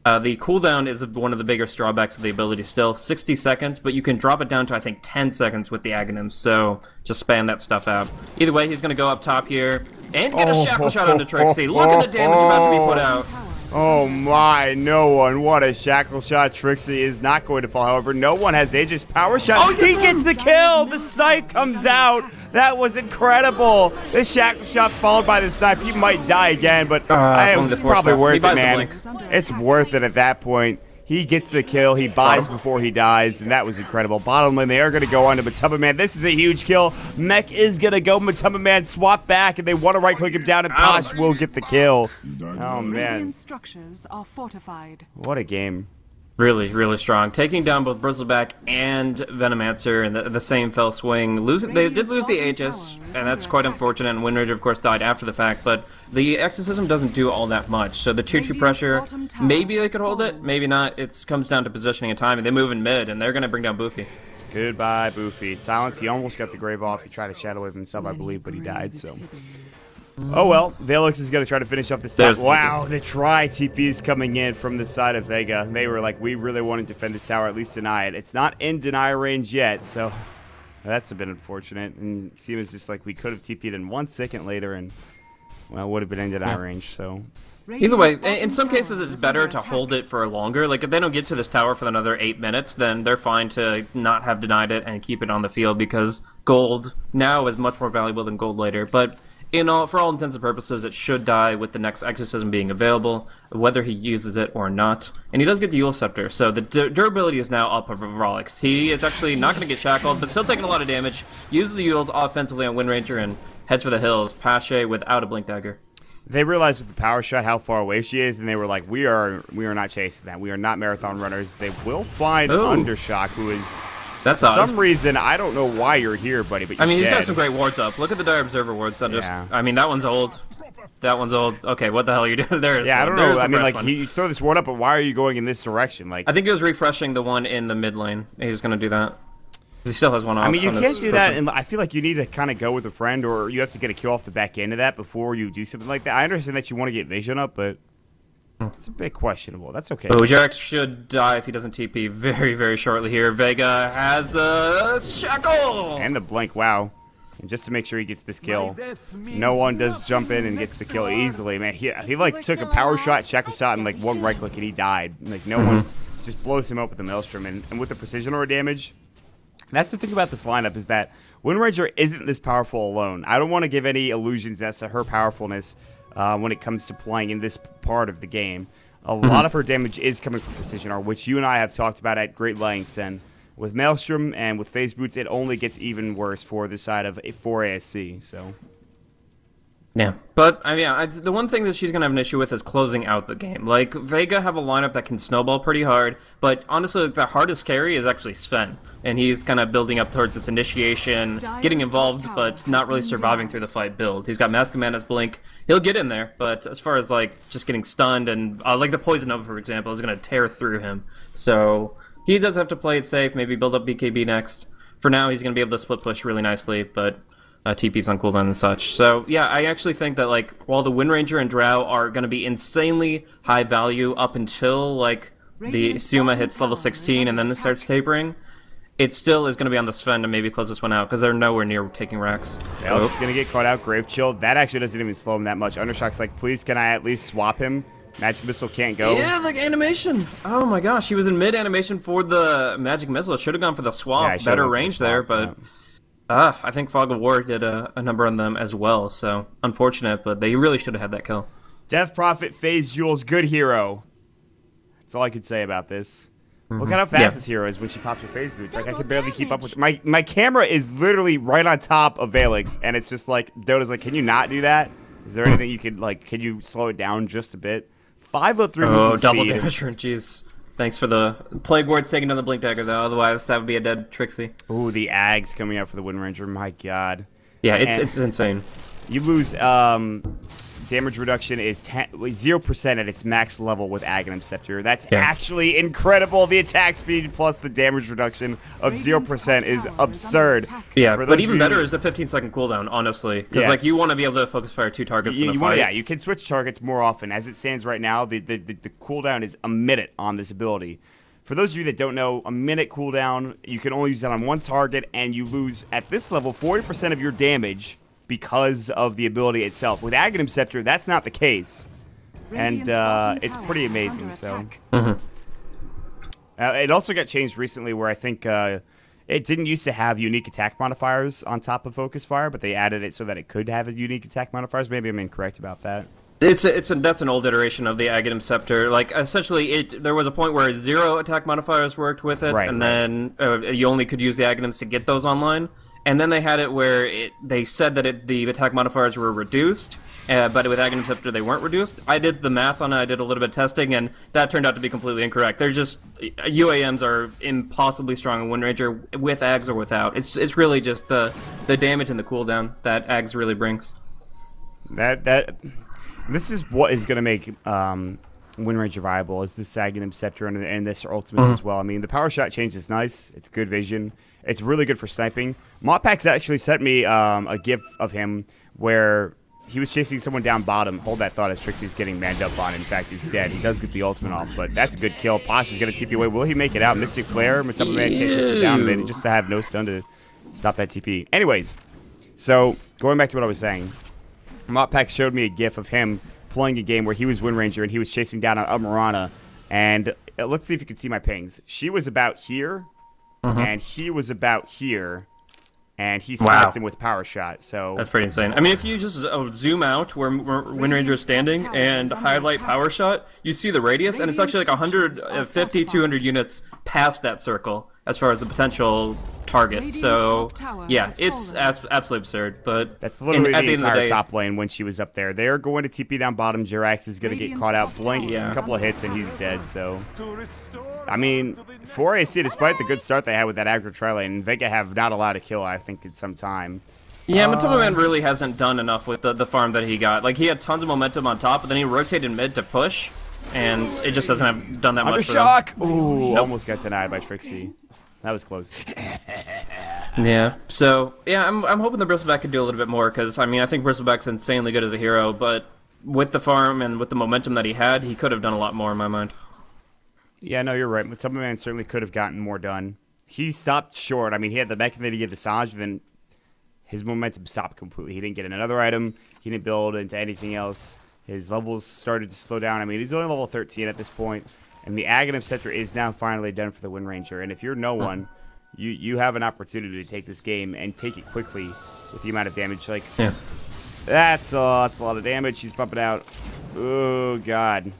the cooldown is one of the biggest drawbacks of the ability still, 60 seconds, but you can drop it down to, I think, 10 seconds with the Aghanim's, so just spam that stuff out. Either way, he's going to go up top here and get a Shackle Shot onto Trixie. Look at the damage about to be put out. Oh my, No One. What a Shackle Shot. Trixie is not going to fall. However, No One has Aegis Power Shot. Oh, he gets the kill. The snipe comes out. That was incredible. The Shackle Shot followed by the snipe. He might die again, but it's probably worth it, man. It's worth it at that point. He gets the kill. He buys before he dies, and that was incredible. Bottom lane, they are going to go on to Matuma Man. This is a huge kill. Mech is going to go. Matuma Man swap back, and they want to right-click him down, and Posh will get the kill. Oh, man. Structures are fortified. What a game. Really, really strong. Taking down both Bristleback and Venomancer in the same fell swing. They did lose the Aegis, and that's quite unfortunate, and Wind Ranger, of course, died after the fact, but the Exorcism doesn't do all that much. So the 2-2 pressure, maybe they could hold it, maybe not. It comes down to positioning and timing. They move in mid, and they're going to bring down Boofy. Goodbye, Boofy. Silence, he almost got the grave off. He tried to shadow wave himself, I believe, but he died, so... Oh well, Valix is going to try to finish off this top. Wow, the TP's coming in from the side of Vega. They were like, we really want to defend this tower, at least deny it. It's not in deny range yet, so that's a bit unfortunate. And it seems just like we could have TP'd in 1 second later and, well, would have been in deny range, so... Either way, in some cases it's better to hold it for longer. Like, if they don't get to this tower for another 8 minutes, then they're fine to not have denied it and keep it on the field, because gold now is much more valuable than gold later. But for all intents and purposes, it should die with the next exorcism being available, whether he uses it or not. And he does get the Yule Scepter, so the durability is now up of Vrolix. He is actually not going to get shackled, but still taking a lot of damage. Uses the Yules offensively on Wind Ranger and heads for the hills. Pache without a Blink Dagger. They realized with the power shot how far away she is, and they were like, we are not chasing that. We are not marathon runners. They will find Undershock, who is... That's for odd. some reason, I don't know why you're here, buddy, but you're he's dead. got some great wards up. Look at the Dire Observer wards. That Yeah. that one's old. That one's old. Okay, what the hell are you doing there? Yeah, I don't know. I mean, like, you throw this ward up, but why are you going in this direction? Like, I think he was refreshing the one in the mid lane. He's going to do that. He still has one off. I mean, you can't do that, and I feel like you need to kind of go with a friend, or you have to get a kill off the back end of that before you do something like that. I understand that you want to get vision up, but it's a bit questionable. That's okay. Jarex should die if he doesn't TP very, very shortly here. Vega has the shackle! And the blink, wow. And just to make sure he gets this kill, no one does jump in and gets the kill easily. Man, he like took a power shot, shackle shot, and like one right click, and he died. Like, no one just blows him up with the Maelstrom. And with the precision aura damage, that's the thing about this lineup, is that Wind Ranger isn't this powerful alone. I don't want to give any illusions as to her powerfulness when it comes to playing in this part of the game. A lot of her damage is coming from precision aura, which you and I have talked about at great length. And with Maelstrom and with Phase Boots, it only gets even worse for the side of 4 ASC. So. Yeah, but I mean, the one thing that she's gonna have an issue with is closing out the game. Like, Vega have a lineup that can snowball pretty hard, but honestly, the hardest carry is actually Sven, and he's kind of building up towards this initiation, getting involved, but not really surviving through the fight build. He's got Mask of Mana's Blink. He'll get in there, but as far as like just getting stunned and like the Poison Nova, for example, is gonna tear through him. So he does have to play it safe. Maybe build up BKB next. For now, he's gonna be able to split push really nicely, but. TP's on cooldown and such. So, yeah, I actually think that, like, while the Wind Ranger and Drow are going to be insanely high value up until, like, the Suma hits level 16 and then it starts tapering, it still is going to be on the Sven to maybe close this one out, because they're nowhere near taking racks. Alex is going to get caught out. Grave Chill. That actually doesn't even slow him that much. Undershock's like, please, can I at least swap him? Magic Missile can't go. Yeah, like animation. Oh my gosh, he was in mid animation for the Magic Missile. Should have gone for the swap. Yeah, better range there, but... Yeah. I think Fog of War did a number on them as well, so unfortunate, but they really should have had that kill. Death Prophet, Phase Jules, good hero. That's all I could say about this. Look at how fast this hero is when she pops her Phase Boots. Like, I can barely keep up with it. My camera is literally right on top of Valix, and it's just like, Dota's like, can you not do that? Is there anything you could, like, can you slow it down just a bit? 503 movement speed. Double damage, jeez. Thanks for the Plague Ward's taking down the Blink Dagger, though. Otherwise, that would be a dead Trixie. Ooh, the Ags coming out for the Wind Ranger. My God. Yeah, it's insane. You lose damage reduction is 0% at its max level with Aghanim Scepter. That's actually incredible. The attack speed plus the damage reduction of 0% is absurd. Yeah, but even better is the 15-second cooldown, honestly. Because like, you want to be able to focus fire 2 targets in the fight. Yeah, you can switch targets more often. As it stands right now, the cooldown is a minute on this ability. For those of you that don't know, a minute cooldown, you can only use that on one target, and you lose, at this level, 40% of your damage because of the ability itself. With Aghanim Scepter, that's not the case. And it's pretty amazing, so. It also got changed recently where I think it didn't used to have unique attack modifiers on top of Focus Fire, but they added it so that it could have a unique attack modifiers. Maybe I'm incorrect about that. That's an old iteration of the Aghanim Scepter. Like, essentially, there was a point where 0 attack modifiers worked with it, and then you only could use the Aghanims to get those online. And then they had it where they said that the attack modifiers were reduced, but with Aghanim Scepter they weren't reduced. I did the math on it, I did a little bit of testing, and that turned out to be completely incorrect. They're just, UAMs are impossibly strong in Wind Ranger, with Ags or without. It's really just the damage and the cooldown that Ags really brings. This is what is going to make Wind Ranger viable, is this Aghanim Scepter and this Ultimates as well. I mean, the power shot change is nice. It's good vision. It's really good for sniping. Mautpax actually sent me a GIF of him where he was chasing someone down bottom. Hold that thought as Trixie's getting manned up on. In fact, he's dead. He does get the ultimate off, but that's a good kill. Posh is going to TP away. Will he make it out? Mystic Flare. Matsuba Man can't chase him down a bit just to have no stun to stop that TP. Anyways, so going back to what I was saying, Mautpax showed me a GIF of him playing a game where he was Wind Ranger and he was chasing down an Marana. And let's see if you can see my pings. She was about here, and he was about here, and he sniped him with power shot. So that's pretty insane. I mean, if you just zoom out where Wind Ranger is standing and highlight power shot, you see the radius, and it's actually like 150, 200 units past that circle as far as the potential target. So yeah, it's absolutely absurd. But that's literally the entire top lane when she was up there. They're going to TP down bottom. Jirax is going to get caught out. Blink a couple of hits and he's dead. So I mean, for AC, despite the good start they had with that aggro tri lane, Vega have not allowed a kill, I think, in some time. Yeah, Matoma Man really hasn't done enough with the farm that he got. Like, he had tons of momentum on top, but then he rotated mid to push, and it just doesn't have done that much for them. Shock! Ooh, almost got denied by Trixie. That was close. Yeah, so, yeah, I'm hoping the Bristleback can do a little bit more, because, I mean, I think Bristleback's insanely good as a hero, but with the farm and with the momentum that he had, he could have done a lot more in my mind. Yeah, no, you're right. Matoma Man certainly could have gotten more done. He stopped short. I mean, he had the mech and then he had the Saj, then his momentum stopped completely. He didn't get another item. He didn't build into anything else. His levels started to slow down. I mean, he's only level 13 at this point, and the Aghanim Scepter is now finally done for the Wind Ranger. And if you're no one, you have an opportunity to take this game and take it quickly with the amount of damage. Like, that's a lot of damage. He's bumping out. Oh, God.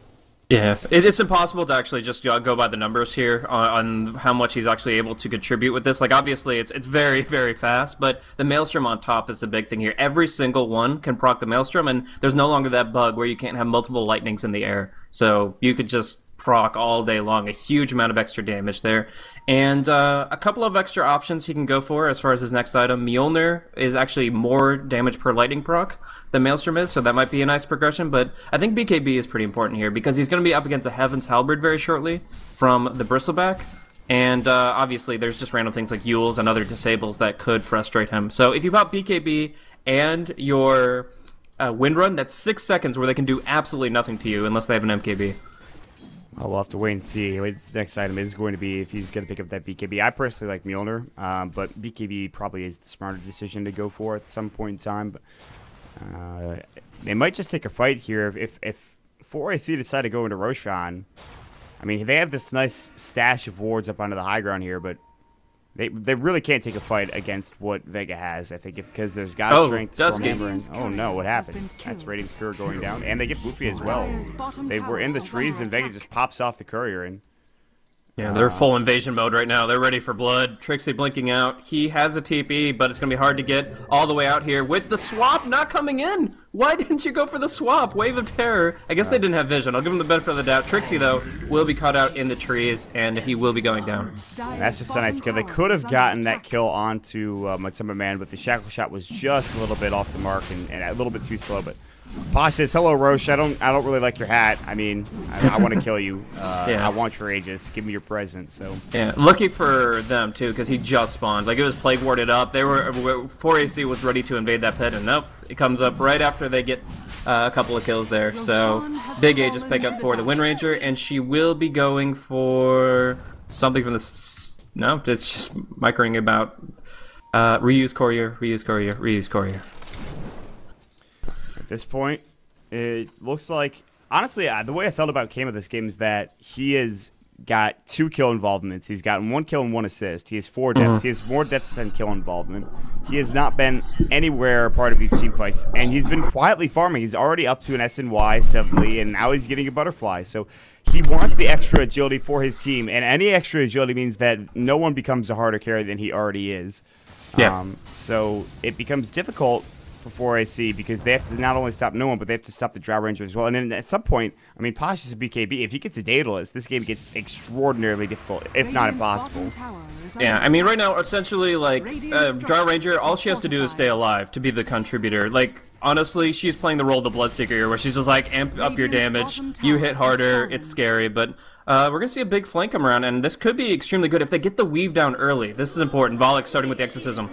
Yeah, it's impossible to actually just go by the numbers here on how much he's actually able to contribute with this. Like, obviously, it's very, very fast, but the Maelstrom on top is the big thing here. Every single one can proc the Maelstrom, and there's no longer that bug where you can't have multiple lightnings in the air. So you could just proc all day long, a huge amount of extra damage there. And a couple of extra options he can go for as far as his next item. Mjolnir is actually more damage per lightning proc than Maelstrom is, so that might be a nice progression. But I think BKB is pretty important here because he's going to be up against a Heaven's Halberd very shortly from the Bristleback. And obviously there's just random things like Yules and other disables that could frustrate him. So if you pop BKB and your Windrun, that's 6 seconds where they can do absolutely nothing to you unless they have an MKB. Well, we'll have to wait and see. His next item is going to be if he's going to pick up that BKB. I personally like Mjolnir, but BKB probably is the smarter decision to go for at some point in time. But they might just take a fight here. If 4AC decide to go into Roshan, I mean, they have this nice stash of wards up onto the high ground here, but they really can't take a fight against what Vega has, I think, because there's God Strength, Stormhammer, and oh no, what happened? That's Radiant's Courier going down, and they get Boofy as well. They were in the trees, and Vega just pops off the Courier, and yeah, they're full invasion mode right now. They're ready for blood. Trixie blinking out. He has a TP, but it's going to be hard to get all the way out here with the swap not coming in. Why didn't you go for the swap? Wave of Terror. I guess they didn't have vision. I'll give him the benefit of the doubt. Trixie, though, will be caught out in the trees, and he will be going down. That's just a nice kill. They could have gotten that kill onto Matoma Man, but the shackle shot was just a little bit off the mark and a little bit too slow, but Posh says, "Hello, Roche. I don't really like your hat. I mean, I want to kill you. I want your Aegis. Give me your present." So yeah, lucky for them too, because he just spawned. Like, it was plague warded up. They were 4AC was ready to invade that pit, and nope, it comes up right after they get a couple of kills there. So big Aegis pickup for the Wind Ranger, and she will be going for something from the. No, it's just microing about reuse courier, reuse courier, reuse courier. This point, it looks like, honestly, the way I felt about Kama this game is that he has got 2 kill involvements. He's gotten 1 kill and 1 assist. He has 4 deaths. He has more deaths than kill involvement. He has not been anywhere part of these team fights, and he's been quietly farming. He's already up to an SNY suddenly, and now he's getting a butterfly. So he wants the extra agility for his team, and any extra agility means that no one becomes a harder carry than he already is. Yeah. So it becomes difficult for 4AC because they have to not only stop no one, but they have to stop the Drow Ranger as well. And then at some point, I mean, Posh is a BKB. If he gets a Daedalus, this game gets extraordinarily difficult, if not impossible. Yeah, I mean, right now, essentially, like, Drow Ranger, all she has to do is stay alive to be the contributor. Like, honestly, she's playing the role of the Bloodseeker here, where she's just like, amp up your damage, you hit harder, it's scary, but we're going to see a big flank come around, and this could be extremely good if they get the weave down early. This is important. Volek starting with the Exorcism.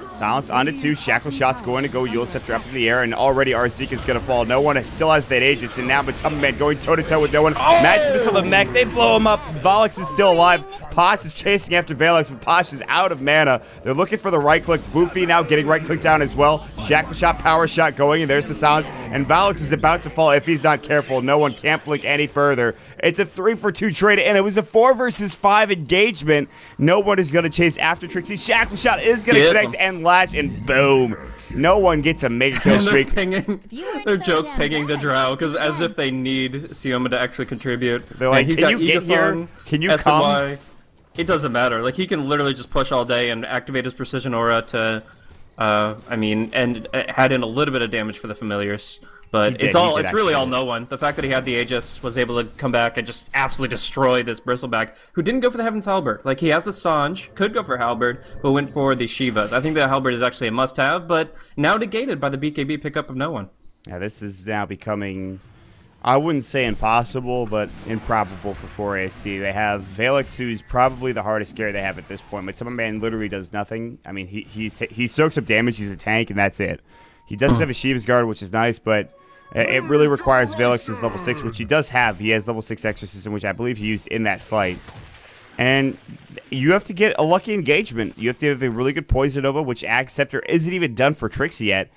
Silence onto 2. Shackle shot's going to go. Yule Scepter up in the air, and already Arzika is going to fall. No one still has that Aegis, and now Matoma Man going toe-to-toe with no one. Magic Missile the mech. They blow him up. Volix is still alive. Posh is chasing after Valix, but Posh is out of mana. They're looking for the right click. Boofy now getting right click down as well. Shackle shot, power shot going, and there's the silence. And Valix is about to fall if he's not careful. No one can't blink any further. It's a 3-for-2 trade, and it was a 4 versus 5 engagement. No one is going to chase after Trixie. Shackle shot is going to connect and latch, and boom. No one gets a mega kill streak. They're joke pinging the Drow because as if they need Sioma to actually contribute. They're like, can you get here? Can you come? It doesn't matter. Like, he can literally just push all day and activate his precision aura to, and add in a little bit of damage for the familiars. But it's really all no one. The fact that he had the Aegis, was able to come back and just absolutely destroy this Bristleback, who didn't go for the Heaven's Halberd. Like, he has the Sange, could go for Halberd, but went for the Shivas. I think the Halberd is actually a must-have, but now negated by the BKB pickup of no one. Yeah, this is now becoming, I wouldn't say impossible, but improbable for 4AC. They have Valix, who's probably the hardest carry they have at this point, but Summerman literally does nothing. I mean, he soaks up damage, he's a tank, and that's it. He does have a Shiva's Guard, which is nice, but it really requires Valix's level 6, which he does have. He has level 6 Exorcism, which I believe he used in that fight. And you have to get a lucky engagement. You have to have a really good Poison Nova, which Ag Scepter isn't even done for Trixie yet.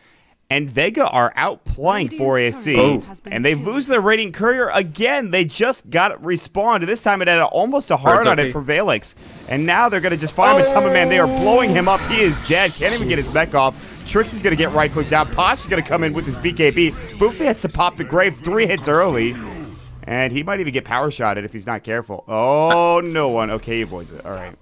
And Vega are outplaying 4AC, and they lose their Radiant Courier again. They just got respawned. This time it had almost a hard on it for Valix. And now they're going to just find Man. They are blowing him up. He is dead. Can't even get his mech off. Trixie's going to get right-clicked down. Posh is going to come in with his BKB. Boofy has to pop the grave 3 hits early. And he might even get power shotted if he's not careful. Oh, no one. Okay, he avoids it. All right.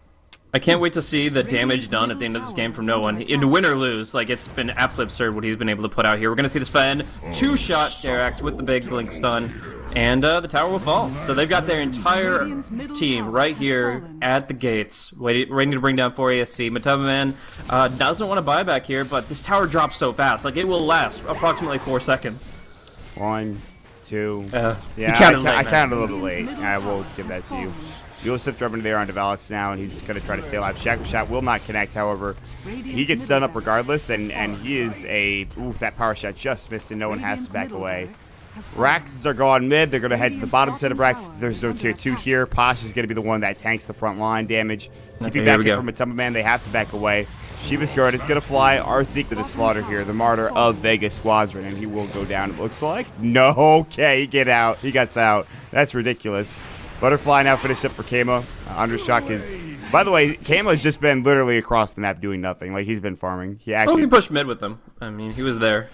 I can't wait to see the damage done at the end of this game from no one. In win or lose, like, it's been absolutely absurd what he's been able to put out here. We're going to see this Fen 2-shot Darax with the big blink stun, and the tower will fall. So they've got their entire team right here at the gates, waiting to bring down 4ASC. Matavaman doesn't want to buy back here, but this tower drops so fast. Like, it will last approximately 4 seconds. 1, 2. Yeah, I counted a little bit late. I will give that to you. You'll slip drumming there onto Valix now, and he's just going to try to stay alive. Shackle shot will not connect, however. He gets done up regardless, and he is a... Ooh, that power shot just missed, and no one has to back away. Raxes are gone mid. They're going to head to the bottom set of Raxes. There's no tier 2 here. Posh is going to be the one that tanks the front line damage. TP back in from a Man. They have to back away. Shiva's Guard is going to fly. Arseek with a slaughter here, the martyr of Vega Squadron, and he will go down, it looks like. No, okay, he gets out. That's ridiculous. Butterfly now finished up for Kama. Undershock is... By the way, Kama has just been literally across the map doing nothing. Like, he's been farming. He pushed mid with them. I mean, he was there.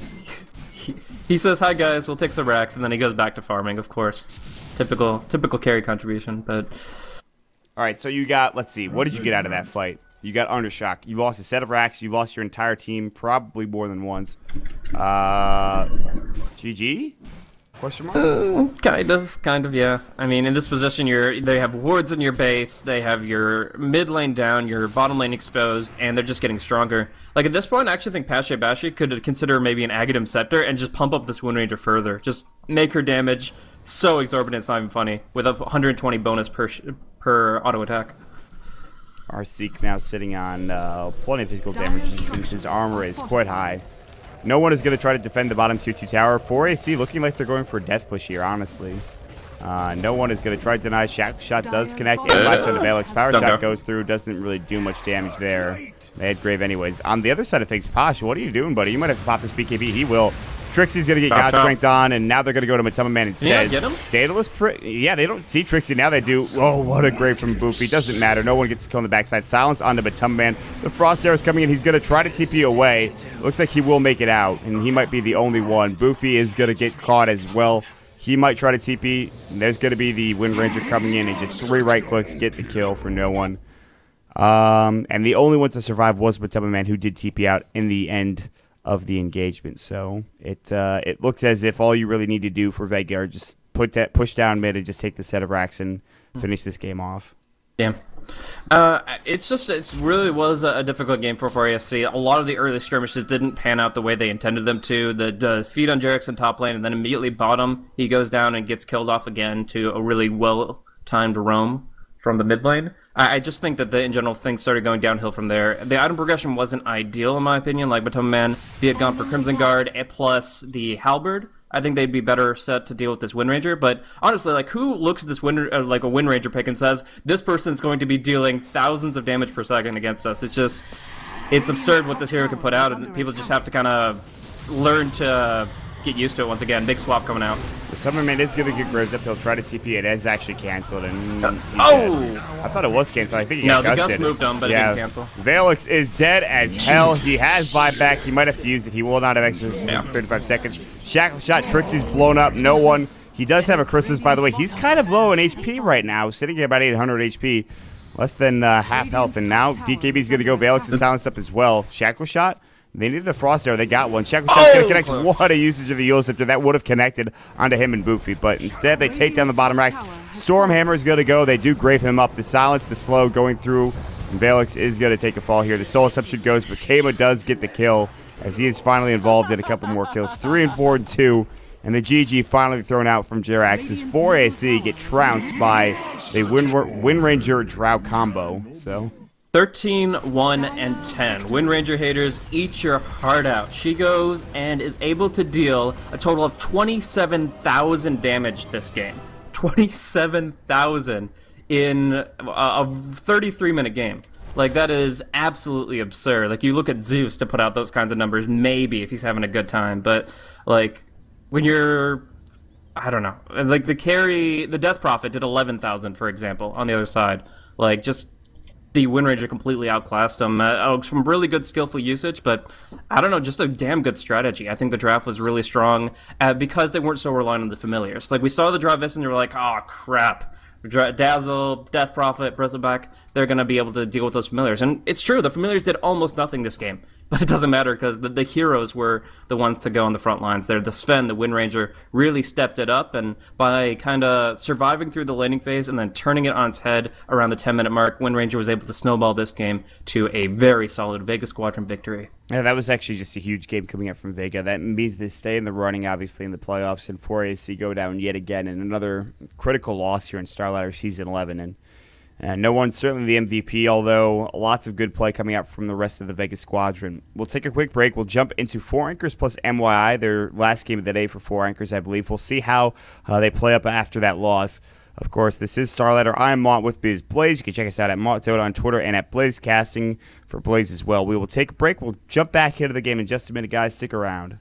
He says, "Hi guys, we'll take some racks," and then he goes back to farming, of course. Typical carry contribution, but... Alright, so you got... Let's see. What did you get out of that fight? You got Undershock. You lost a set of racks. You lost your entire team, probably more than once. GG? Question mark? Kind of, yeah. I mean, in this position, they have wards in your base, they have your mid lane down, your bottom lane exposed, and they're just getting stronger. Like, at this point, I actually think Pashe Bashi could consider maybe an Aghanim Scepter and just pump up this Wind Ranger further. Just make her damage so exorbitant, it's not even funny, with a 120 bonus per auto attack. Arseek now sitting on plenty of physical damage since his armor is quite high. No one is going to try to defend the bottom tier 2 tower. 4AC looking like they're going for a death push here, honestly. No one is going to try to deny. Shackle shot does connect and latch onto Valix. Power shot goes through. Doesn't really do much damage there. They had Grave anyways. On the other side of things, Posh, what are you doing, buddy? You might have to pop this BKB. He will. Trixie's going to get God Strength on, and now they're going to go to Man instead. Yeah, get him. Daedalus, yeah, they don't see Trixie. Now they do. Oh, what a grave from Boofy. Doesn't matter. No one gets to kill on the backside. Silence onto Man. The Frost Arrow is coming in. He's going to try to TP away. Looks like he will make it out, and he might be the only one. Boofy is going to get caught as well. He might try to TP. And there's going to be the Wind Ranger coming in, and just 3 right clicks get the kill for no one. And the only one to survive was Man, who did TP out in the end of the engagement. So it looks as if all you really need to do for Vega are just push down mid and just take the set of racks and finish this game off. Yeah. It really was a difficult game for 4ASC. A lot of the early skirmishes didn't pan out the way they intended them to. The feed on Jerick's in top lane, and then immediately bottom, he goes down and gets killed off again to a really well-timed roam from the mid lane. I just think that in general things started going downhill from there. The item progression wasn't ideal in my opinion. Like Man, if he had gone for Crimson Guard plus the Halberd, I think they'd be better set to deal with this Wind Ranger. But honestly, like, who looks at this like a Wind Ranger pick and says this person's going to be dealing thousands of damage per second against us? It's absurd what this hero can put out, and people just have to kind of learn to get used to it once again. Big swap coming out. But Summerman is going to get Graves up. He'll try to TP. It is actually canceled. And I thought it was canceled. I think he got the gusted. Gust moved him, but it didn't cancel. Valix is dead as hell. He has buyback. He might have to use it. He will not have extra for 35 seconds. Shackle shot. Trixie's blown up. No one. He does have a Chrysalis, by the way. He's kind of low in HP right now, sitting at about 800 HP. Less than half health. And now BKB's going to go. Valix is silenced up as well. Shackle shot. They needed a frost arrow. They got one. Shackle shot's going to connect. Close. What a usage of the Eul Scepter. That would have connected onto him and Boofy. But instead, they take down the bottom racks. Stormhammer is going to go. They do grave him up. The silence, the slow going through. And Valix is going to take a fall here. The Soul Scepter goes, but Kama does get the kill as he is finally involved in a couple more kills. 3 and 4 and 2. And the GG finally thrown out from Jirax's 4AC get trounced by the Wind Ranger Drow combo. So 13, 1, and 10. Wind Ranger haters, eat your heart out. She goes and is able to deal a total of 27,000 damage this game. 27,000 in a 33-minute game. Like, that is absolutely absurd. Like, you look at Zeus to put out those kinds of numbers, maybe, if he's having a good time. But, like, when you're... I don't know. Like, the Death Prophet did 11,000, for example, on the other side. Like, just... The Wind Ranger completely outclassed him. Some really good skillful usage, but I don't know, just a damn good strategy. I think the draft was really strong because they weren't so reliant on the familiars. Like, we saw the draft and you were like, oh crap. Dazzle, Death Prophet, Bristleback, they're going to be able to deal with those familiars. And it's true, the familiars did almost nothing this game. But it doesn't matter because the heroes were the ones to go on the front lines there. The Sven, the Wind Ranger, really stepped it up. And by kind of surviving through the laning phase and then turning it on its head around the 10-minute mark, Wind Ranger was able to snowball this game to a very solid Vega Squadron victory. Yeah, that was actually just a huge game coming up from Vega. That means they stay in the running, obviously, in the playoffs, and 4AC go down yet again in another critical loss here in Starladder Season 11. And no one's certainly the MVP, although lots of good play coming out from the rest of the Vega Squadron. We'll take a quick break. We'll jump into 4 Anchors plus MYI, their last game of the day for 4 Anchors, I believe. We'll see how they play up after that loss. Of course, this is Starladder. I'm Maut with Biz Blaze. You can check us out at Maut on Twitter and at BlazeCasting for Blaze as well. We will take a break. We'll jump back into the game in just a minute, guys. Stick around.